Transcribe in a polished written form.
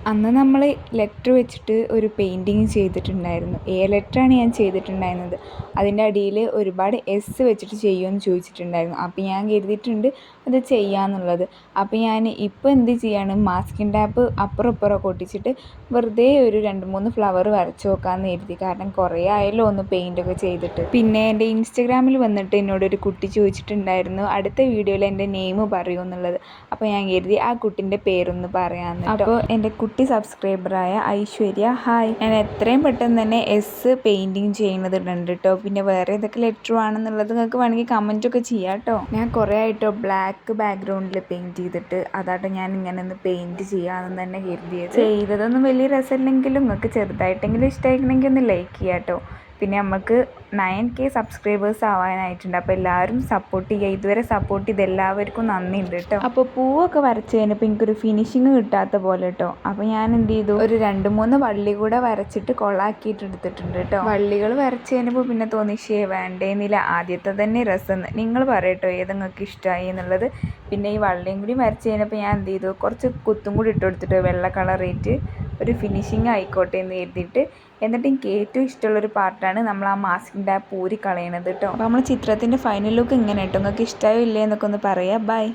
അന്ന് നമ്മൾ ലെറ്റർ വെച്ചിട്ട് ഒരു പെയിൻറ്റിങ് ചെയ്തിട്ടുണ്ടായിരുന്നു. ലെറ്ററാണ് ഞാൻ ചെയ്തിട്ടുണ്ടായിരുന്നത്. അതിൻ്റെ അടിയിൽ ഒരുപാട് എസ് വെച്ചിട്ട് ചെയ്യുമെന്ന് ചോദിച്ചിട്ടുണ്ടായിരുന്നു. അപ്പോൾ ഞാൻ കരുതിയിട്ടുണ്ട് അത് ചെയ്യാമെന്നുള്ളത്. അപ്പോൾ ഞാൻ ഇപ്പോൾ എന്ത് ചെയ്യാണ്, മാസ്കിൻ ടാപ്പ് അപ്പുറം ഇപ്പുറമൊക്കെ ഒട്ടിച്ചിട്ട് വെറുതെ ഒരു 2-3 ഫ്ലവർ വരച്ച് നോക്കാമെന്ന് കരുതി. കാരണം കുറേ ആയല്ലോ ഒന്ന് പെയിൻറ്റൊക്കെ ചെയ്തിട്ട്. പിന്നെ എൻ്റെ ഇൻസ്റ്റഗ്രാമിൽ വന്നിട്ട് എന്നോടൊരു കുട്ടി ചോദിച്ചിട്ടുണ്ടായിരുന്നു അടുത്ത വീഡിയോയിൽ എൻ്റെ നെയിം പറയൂ എന്നുള്ളത്. അപ്പോൾ ഞാൻ കരുതി ആ കുട്ടീൻ്റെ പേരൊന്ന് പറയാമെന്ന്. അപ്പോൾ എൻ്റെ കുട്ടി സബ്സ്ക്രൈബറായ ഐശ്വര്യ, ഹായ്. ഞാൻ എത്രയും പെട്ടെന്ന് തന്നെ എസ് പെയിൻറ്റിങ് ചെയ്യുന്നതുണ്ട് കേട്ടോ. പിന്നെ വേറെ ഏതൊക്കെ ലെറ്റർ ആണെന്നുള്ളത് നിങ്ങൾക്ക് വേണമെങ്കിൽ കമൻറ്റൊക്കെ ചെയ്യാം കേട്ടോ. ഞാൻ കുറേ ആയിട്ടോ ബ്ലാക്ക് ബാക്ക്ഗ്രൗണ്ടിൽ പെയിൻറ്റ് ചെയ്തിട്ട് അതാട്ടോ ഞാൻ ഇങ്ങനെ ഒന്ന് പെയിൻറ്റ് ചെയ്യാമെന്ന് തന്നെ കരുതിയത്. ചെയ്തതൊന്നും വലിയ രസമില്ലെങ്കിലും നിങ്ങൾക്ക് ചെറുതായിട്ടെങ്കിലും ഇഷ്ടമായിക്കണമെങ്കിൽ ഒന്ന് ലൈക്ക് ചെയ്യാം കേട്ടോ. പിന്നെ നമുക്ക് 9K സബ്സ്ക്രൈബേഴ്സ് ആവാനായിട്ടുണ്ട്. അപ്പോൾ എല്ലാവരും സപ്പോർട്ട് ചെയ്യുക. ഇതുവരെ സപ്പോർട്ട് ചെയ്ത് എല്ലാവർക്കും നന്ദിയുണ്ട് കേട്ടോ. അപ്പോൾ പൂവൊക്കെ വരച്ച് കഴിഞ്ഞപ്പോൾ എനിക്കൊരു ഫിനിഷിങ് കിട്ടാത്ത പോലെ കേട്ടോ. അപ്പോൾ ഞാൻ എന്ത് ചെയ്തു, ഒരു 2-3 വള്ളി കൂടെ വരച്ചിട്ട് കൊളാക്കിയിട്ട് എടുത്തിട്ടുണ്ട് കേട്ടോ. വള്ളികൾ വരച്ച് കഴിഞ്ഞപ്പോൾ പിന്നെ തോന്നി വേണ്ടേന്നില്ല, ആദ്യത്തെ തന്നെ രസം. നിങ്ങൾ പറയട്ടോ ഏത് നിങ്ങൾക്ക് ഇഷ്ടമായി എന്നുള്ളത്. പിന്നെ ഈ വള്ളിയും കൂടി വരച്ച് കഴിഞ്ഞപ്പോൾ ഞാൻ എന്ത് ചെയ്തു, കുറച്ച് കുത്തും കൂടി ഇട്ട് കൊടുത്തിട്ട് വെള്ള കളറേറ്റ് ഒരു ഫിനിഷിങ് ആയിക്കോട്ടെ എന്ന് കരുതിയിട്ട്. എന്നിട്ട് എനിക്ക് ഏറ്റവും ഇഷ്ടമുള്ളൊരു പാർട്ടാണ് നമ്മൾ ആ മാസ്കിൻ ടാപ്പ് ഊരി കളയണത് കേട്ടോ. അപ്പോൾ നമ്മൾ ചിത്രത്തിൻ്റെ ഫൈനൽ ലുക്ക് ഇങ്ങനെ കേട്ടോ. നിങ്ങൾക്ക് ഇഷ്ടമായോ ഇല്ലേ എന്നൊക്കെ ഒന്ന് പറയാം. ബൈ.